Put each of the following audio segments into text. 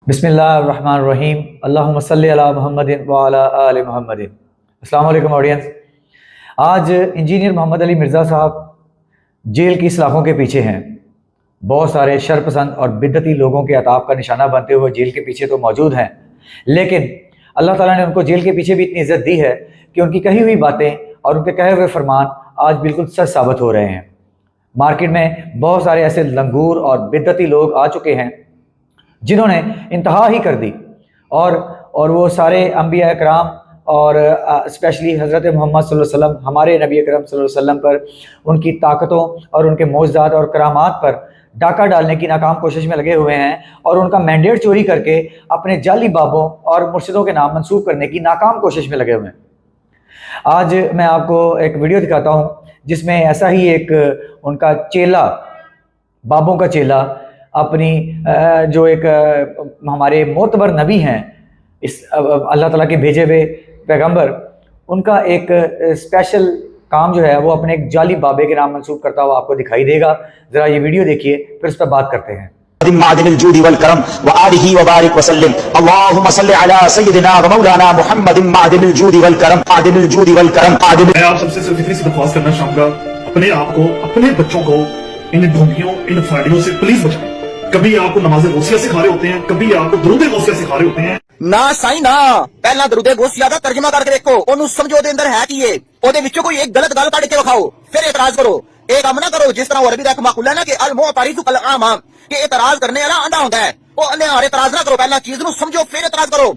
बिस्मिल्लाहिर्रहमानिर्रहीम अल्लाहुम्मा सल्ली अला मुहम्मदिन व अला आलि मुहम्मदिन। अस्सलाम वालेकुम ऑडियंस। आज इंजीनियर मोहम्मद अली मिर्ज़ा साहब जेल की सलाखों के पीछे हैं। बहुत सारे शरपसंद और बिद्दती लोगों के अताब का निशाना बनते हुए जेल के पीछे तो मौजूद हैं, लेकिन अल्लाह ताला ने उनको जेल के पीछे भी इतनी इज़्ज़त दी है कि उनकी कही हुई बातें और उनके कहे हुए फरमान आज बिल्कुल सच साबित हो रहे हैं। मार्केट में बहुत सारे ऐसे लंगूर और बिद्दती लोग आ चुके हैं जिन्होंने इंतहा ही कर दी, और वो सारे अंबिया कराम और स्पेशली हज़रत मोहम्मद सल्लल्लाहु अलैहि वसल्लम, हमारे नबी अकरम सल्लल्लाहु अलैहि वसल्लम पर, उनकी ताकतों और उनके मोजज़ात और करामात पर डाका डालने की नाकाम कोशिश में लगे हुए हैं और उनका मैंडेट चोरी करके अपने जाली बाबों और मुर्शिदों के नाम मंसूब करने की नाकाम कोशिश में लगे हुए हैं। आज मैं आपको एक वीडियो दिखाता हूँ जिसमें ऐसा ही एक उनका चेला, बाबों का चेला, अपनी जो एक हमारे मोतबर नबी हैं, इस अल्लाह ताला के भेजे हुए पैगंबर, उनका एक स्पेशल काम जो है वो अपने एक जाली बाबे के नाम मंसूब करता हुआ आपको दिखाई देगा। ज़रा ये वीडियो देखिए, फिर उस पर बात करते हैं। मैं आप सबसे सिर्फ इतनी सी दरख्वास्त करना चाहूंगा, अपने आप को, अपने बच्चों को इन ढोंगियों, इन फ्राडियों से प्लीज बचाएं। कभी आपको नमाज गौसिया सिखा रहे होते हैं, कभी आपको दरूद गौसिया सिखा रहे होते हैं। ना साईं ना, पहला दरूद गौसिया का तर्जुमा करके देखो, ओनू समझो ਉਹਦੇ ਅੰਦਰ ਹੈ ਕੀ ਏ, ਉਹਦੇ ਵਿੱਚੋਂ ਕੋਈ ਇੱਕ ਗਲਤ ਗੱਲ ਕੱਢ ਕੇ ਵਿਖਾਓ, ਫਿਰ ਇਤਰਾਜ਼ ਕਰੋ। ਇਹ ਕੰਮ ਨਾ ਕਰੋ ਜਿਸ ਤਰ੍ਹਾਂ ਅਰਬੀ ਦਾ ਇੱਕ ਮਾਕੂਲ ਹੈ ਨਾ ਕਿ ਅਲ ਮੁਅਤਰਿਫ ਕਲ ਆਮ, ਕਿ ਇਤਰਾਜ਼ ਕਰਨੇ ਵਾਲਾ ਅੰਧਾ ਹੁੰਦਾ ਹੈ। ਉਹ ਅੰਨੇ ਹਾਰੇ ਇਤਰਾਜ਼ ਨਾ ਕਰੋ, ਪਹਿਲਾਂ ਚੀਜ਼ ਨੂੰ ਸਮਝੋ ਫਿਰ ਇਤਰਾਜ਼ ਕਰੋ।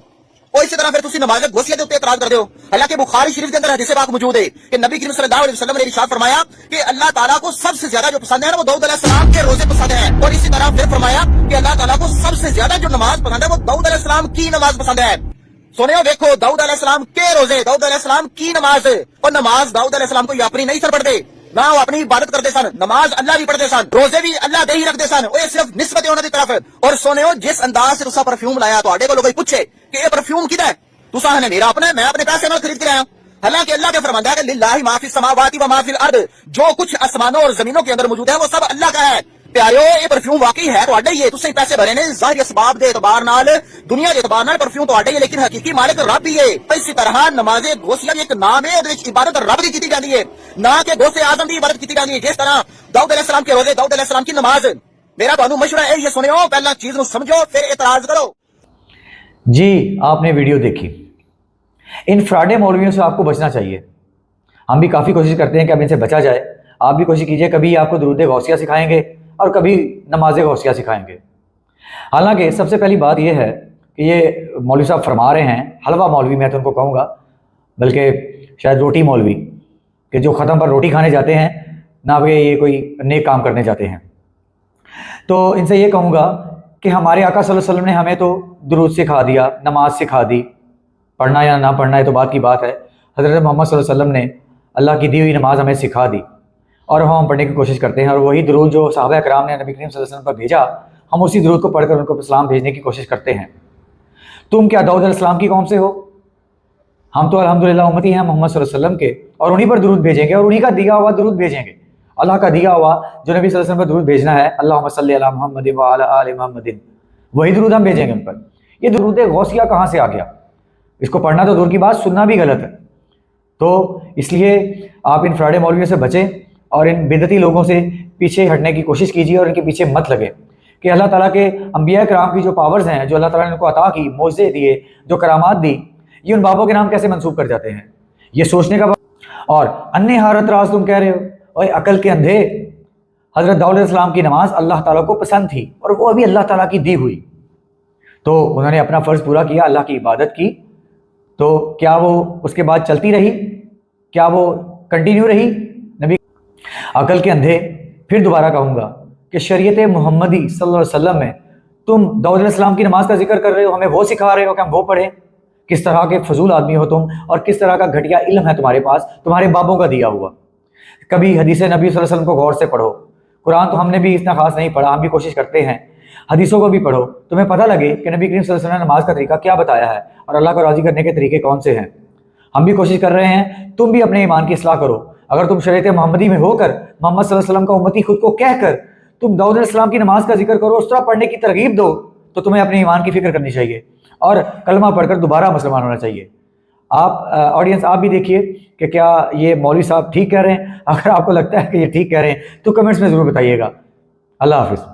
और इसी तरह फिर तुसी नमाज गौसिया के ऊपर इतराज कर दो। हालांकि बुखारी शरीफ के अंदर हदीस पाक मौजूद है कि नबी करीम सल्लल्लाहु अलैहि वसल्लम ने इरशाद फरमाया कि अल्लाह ताला को सबसे ज्यादा जो पसंद है ना वो दाऊद अलैहिस्सलाम के रोजे पसंद है। और इसी तरह फिर फरमाया कि अल्लाह ताला को सबसे ज्यादा जो नमाज पसंद है वो दाऊद अलैहिस्सलाम की नमाज पसंद है। सुनियो देखो, दाऊद अलैहिस्सलाम के रोजे, दाऊद अलैहिस्सलाम की नमाज, और नमाज दाऊद अलैहिस्सलाम को अपनी नहीं सर पढ़ते ना, वो अपनी इबादत करते सन, नमाज अल्लाह भी पढ़ते सन, रोजे भी अल्लाह दे ही रखते सन, वो सिर्फ निस्बत है उन्होंने तरफ। और सुनियो, जिस अंदाज से तुसा परफ्यूम लाया, तो को कोई पूछे कि ये परफ्यूम किदा है, तुसा है मेरा अपना, मैं अपने पैसे में खरीद के लाया। हालांकि अल्लाह के फरमाया है कि लिल्लाहि मा फिस समावाति व मा फिल अर्द, जो कुछ आसमानों और जमीनों के अंदर मौजूद है वो सब अल्लाह का है। प्यारियो, ये परफ्यूम वाकई है तो ही है, तुसे पैसे भरे ने ज़ाहिर असबाब दे एतबार नाल, दुनिया के एतबार नाल परफ्यूम तो ही है, लेकिन हकीकी मालिक रब ही है। इसी तरह नमाज़े गौसिया भी एक नाम है, ਉਹਦੇ ਵਿੱਚ इबादत रब ਦੀ ਕੀਤੀ ਜਾਂਦੀ है, ना कि गौसे आजम की इबादत की जाती है। जिस तरह दाऊद अलैहिस्सलाम के रोजे, दाऊद अलैहिस्सलाम की नमाज, मेरा ਤੁਹਾਨੂੰ मशवरा है ये सुनियो, पहला चीज ਨੂੰ समझो फिर एतराज करो। जी, आपने वीडियो देखी। इन फ्रॉडे मौलवियों से आपको बचना चाहिए। हम भी काफ़ी कोशिश करते हैं कि अब इनसे बचा जाए। आप भी कोशिश कीजिए, कभी आपको दुरूद गौसिया सिखाएंगे और कभी नमाज गौसिया सिखाएंगे। हालांकि सबसे पहली बात यह है कि ये मौलवी साहब फरमा रहे हैं, हलवा मौलवी मैं तो उनको कहूँगा, बल्कि शायद रोटी मौलवी, कि जो ख़त्म पर रोटी खाने जाते हैं ना कि ये कोई नेक काम करने जाते हैं। तो इनसे ये कहूँगा कि हमारे आका सल्लल्लाहु अलैहि वसल्लम ने हमें तो दुरूद सिखा दिया, नमाज सिखा दी, पढ़ना या ना पढ़ना है तो बात की बात है। हज़रत मोहम्मद सल्लल्लाहु अलैहि वसल्लम ने अल्लाह की दी हुई नमाज हमें सिखा दी और हम पढ़ने की कोशिश करते हैं, और वही दुरूद जो सहाबा कराम ने नबी करीम सल्लल्लाहु अलैहि वसल्लम पर भेजा, हम उसी दुरूद को पढ़कर उनको इस्लाम भेजने की कोशिश करते हैं। तुम क्या दाऊद अलैहिस्सलाम की कौम से हो? हम तो अल्हम्दुलिल्लाह उम्मती हैं मोहम्मद सल्लल्लाहु अलैहि वसल्लम के, और उन्हीं पर दुरूद भेजेंगे और उन्हीं का दिया हुआ दुरूद भेजेंगे। अल्लाह का दिया हुआ जो नबी सल्लल्लाहु अलैहि वसल्लम पर दुरूद भेजना है, अल्लाहुम्मा सल्ली अला मुहम्मदिन व अला आलि मुहम्मदिन, वही दुरूद हम भेजेंगे उन पर। ये दुरूद गौसिया कहाँ से आ गया? इसको पढ़ना तो दूर की बात, सुनना भी गलत है। तो इसलिए आप इन फ्रॉडे मौलवियों से बचें और इन बिदती लोगों से पीछे हटने की कोशिश कीजिए और इनके पीछे मत लगे कि अल्लाह ताला के अंबिया कराम की जो पावर्स हैं, जो अल्लाह ताला ने उनको अता की, मौज़े दिए, जो करामात दी, ये उन बाबों के नाम कैसे मंसूब कर जाते हैं, ये सोचने का। और अन्य हारत राज तुम कह रहे हो, और अकल के अंधे, हज़रत दाऊद अलैहिस्सलाम की नमाज अल्लाह ताला को पसंद थी और वो अभी अल्लाह ताला की दी हुई, तो उन्होंने अपना फ़र्ज़ पूरा किया, अल्लाह की इबादत की, तो क्या वो उसके बाद चलती रही? क्या वो कंटिन्यू रही? नबी अकल के अंधे, फिर दोबारा कहूँगा कि शरीयत मुहम्मदी सल्लल्लाहु अलैहि वसल्लम में तुम दाऊद अलैहिस्सलाम की नमाज का जिक्र कर रहे हो, हमें वो सिखा रहे हो कि हम वो पढ़ें। किस तरह के फजूल आदमी हो तुम, और किस तरह का घटिया इल्म है तुम्हारे पास, तुम्हारे बाबों का दिया हुआ। कभी हदीस नबी सल्लल्लाहु अलैहि वसल्लम को गौर से पढ़ो। कुरान तो हमने भी इतना खास नहीं पढ़ा, हम भी कोशिश करते हैं, हदीसों को भी पढ़ो, तुम्हें पता लगे कि नबी करीम सल्लल्लाहु अलैहि वसल्लम ने नमाज का तरीका क्या बताया है और अल्लाह को राज़ी करने के तरीके कौन से हैं। हम भी कोशिश कर रहे हैं, तुम भी अपने ईमान की इस्लाह करो। अगर तुम शरीयत मोहम्मदी में होकर, मोहम्मद सल्लल्लाहु अलैहि वसल्लम का उम्मती खुद को कहकर तुम दाऊद अलैहिस्सलाम की नमाज का जिक्र करो, उस तरह पढ़ने की तरगीब दो, تو تمہیں اپنے ایمان کی فکر کرنی چاہیے اور کلمہ پڑھ کر دوبارہ مسلمان ہونا چاہیے. آپ آڈینس آپ بھی دیکھیے کہ کیا یہ مولوی صاحب ٹھیک کہہ رہے ہیں. اگر آپ کو لگتا ہے کہ یہ ٹھیک کہہ رہے ہیں تو کمنٹس میں ضرور بتائیے گا. اللہ حافظ.